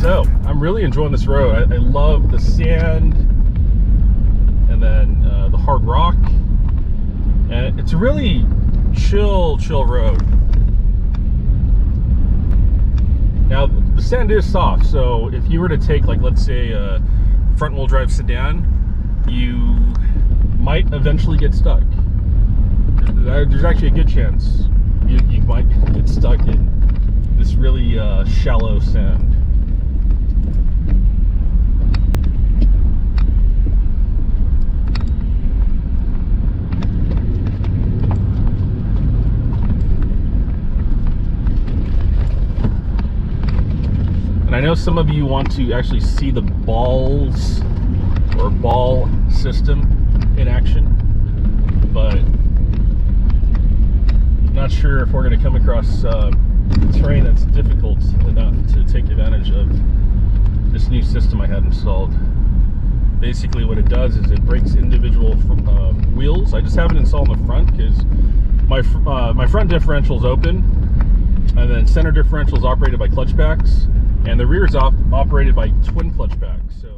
So I'm really enjoying this road. I love the sand and then the hard rock, and it's a really chill road. Now the sand is soft, so if you were to take, like, let's say a front wheel drive sedan, you might eventually get stuck. There's actually a good chance you might get stuck in this really shallow sand. And I know some of you want to actually see the balls or ball system in action, but I'm not sure if we're going to come across terrain that's difficult enough to take advantage of this new system I had installed. Basically what it does is it breaks individual wheels. I just have it installed in the front because my front differential is open, and then center differential is operated by clutch backs, and the rear is operated by twin clutch backs. So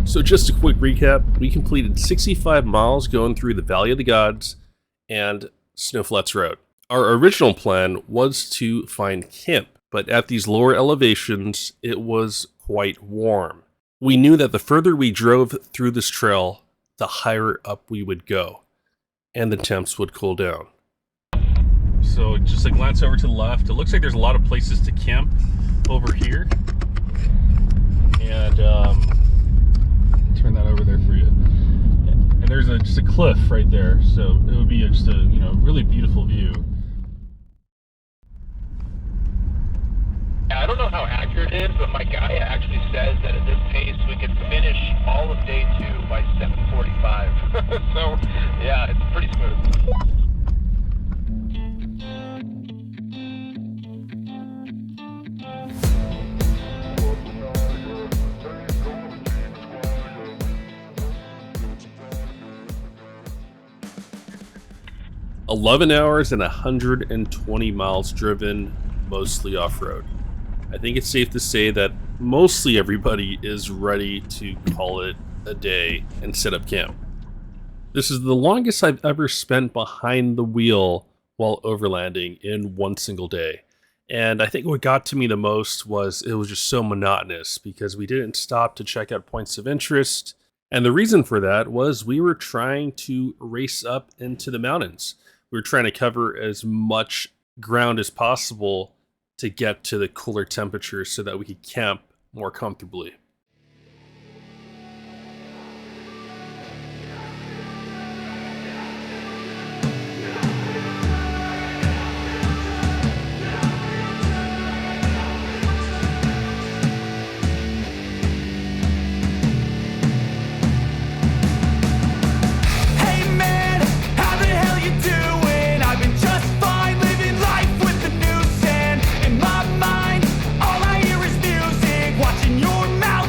So just a quick recap, we completed 65 miles going through the Valley of the Gods and Snowflats Road. Our original plan was to find camp, but at these lower elevations, it was quite warm. We knew that the further we drove through this trail, the higher up we would go, and the temps would cool down. So just a glance over to the left, it looks like there's a lot of places to camp over here. And turn that over there for you. And there's just a cliff right there, so it would be just a really beautiful view. I don't know how accurate it is, but my guy actually says that at this pace we could finish all of day 2 by 7:45. So yeah, it's pretty smooth. 11 hours and 120 miles driven, mostly off-road. I think it's safe to say that mostly everybody is ready to call it a day and set up camp. This is the longest I've ever spent behind the wheel while overlanding in one single day. And I think what got to me the most was it was just so monotonous because we didn't stop to check out points of interest. And the reason for that was we were trying to race up into the mountains. We were trying to cover as much ground as possible to get to the cooler temperatures so that we could camp more comfortably. Your mouth.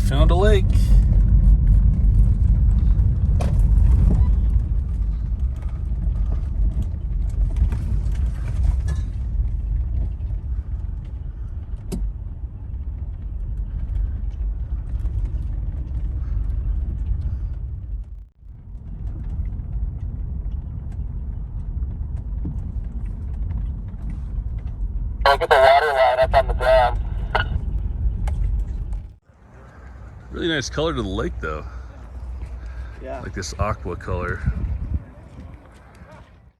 found a lake. Look at the water line up on the dam. Really nice color to the lake though. Yeah. Like this aqua color.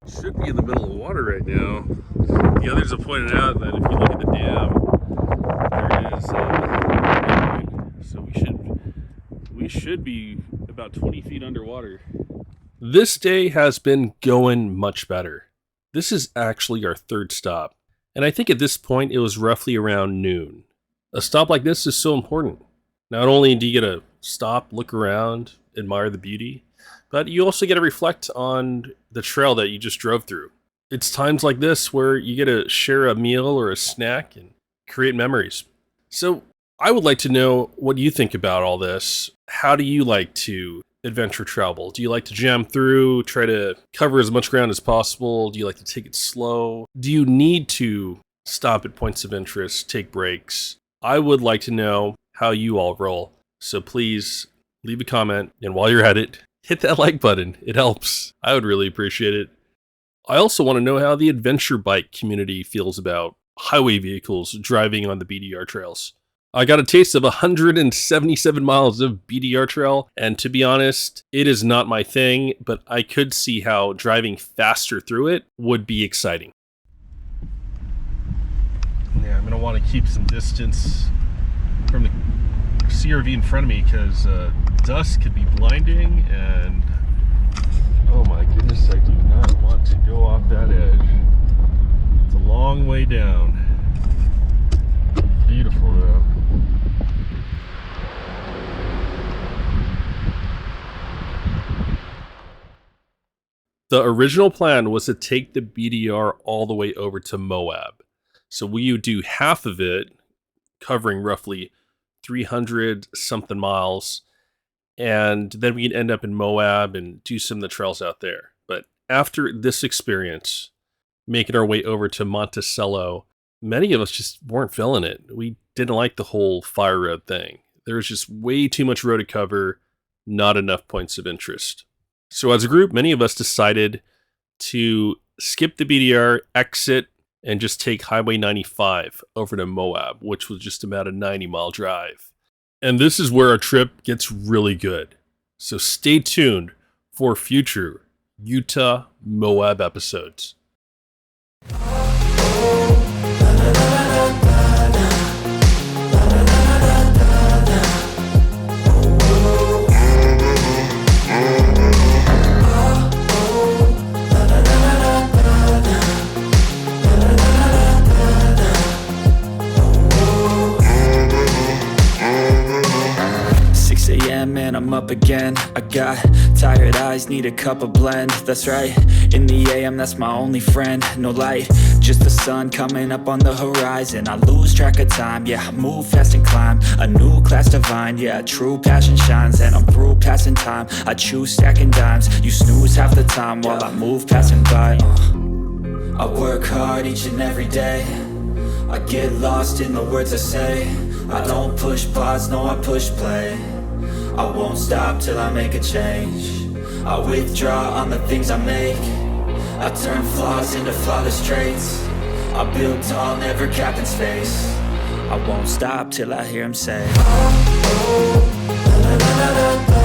Should be in the middle of water right now. The others have pointed out that if you look at the dam, there is rain. So we should be about 20 feet underwater. This day has been going much better. This is actually our third stop, and I think at this point it was roughly around noon. A stop like this is so important. Not only do you get to stop, look around, admire the beauty, but you also get to reflect on the trail that you just drove through. It's times like this where you get to share a meal or a snack and create memories. So I would like to know what you think about all this. How do you like to adventure travel? Do you like to jam through, try to cover as much ground as possible? Do you like to take it slow? Do you need to stop at points of interest, take breaks? I would like to know how you all roll. So please leave a comment, and while you're at it, hit that like button. It helps. I would really appreciate it. I also want to know how the adventure bike community feels about highway vehicles driving on the BDR trails. I got a taste of 177 miles of BDR trail, and to be honest, it is not my thing, but I could see how driving faster through it would be exciting. Yeah, I'm going to want to keep some distance from the CRV in front of me because dust could be blinding, and oh my goodness, I do not want to go off that edge. It's a long way down. Beautiful though. The original plan was to take the BDR all the way over to Moab. So we would do half of it, covering roughly 300 something miles, and then we'd end up in Moab and do some of the trails out there. But after this experience, making our way over to Monticello, many of us just weren't feeling it. We didn't like the whole fire road thing. There was just way too much road to cover, not enough points of interest. So as a group, many of us decided to skip the BDR, exit, and just take Highway 95 over to Moab, which was just about a 90-mile drive. And this is where our trip gets really good. So stay tuned for future Utah Moab episodes. 6 a.m. and I'm up again. I got tired eyes, need a cup of blend. That's right, in the AM, that's my only friend. No light, just the sun coming up on the horizon. I lose track of time, yeah, I move fast and climb a new class divine, yeah, true passion shines. And I'm through passing time, I choose stacking dimes. You snooze half the time while I move passing by. I work hard each and every day. I get lost in the words I say. I don't push pause, no, I push play. I won't stop till I make a change. I withdraw on the things I make. I turn flaws into flawless traits. I build tall, never capping space. I won't stop till I hear him say, oh, oh, la, la, la, la, la.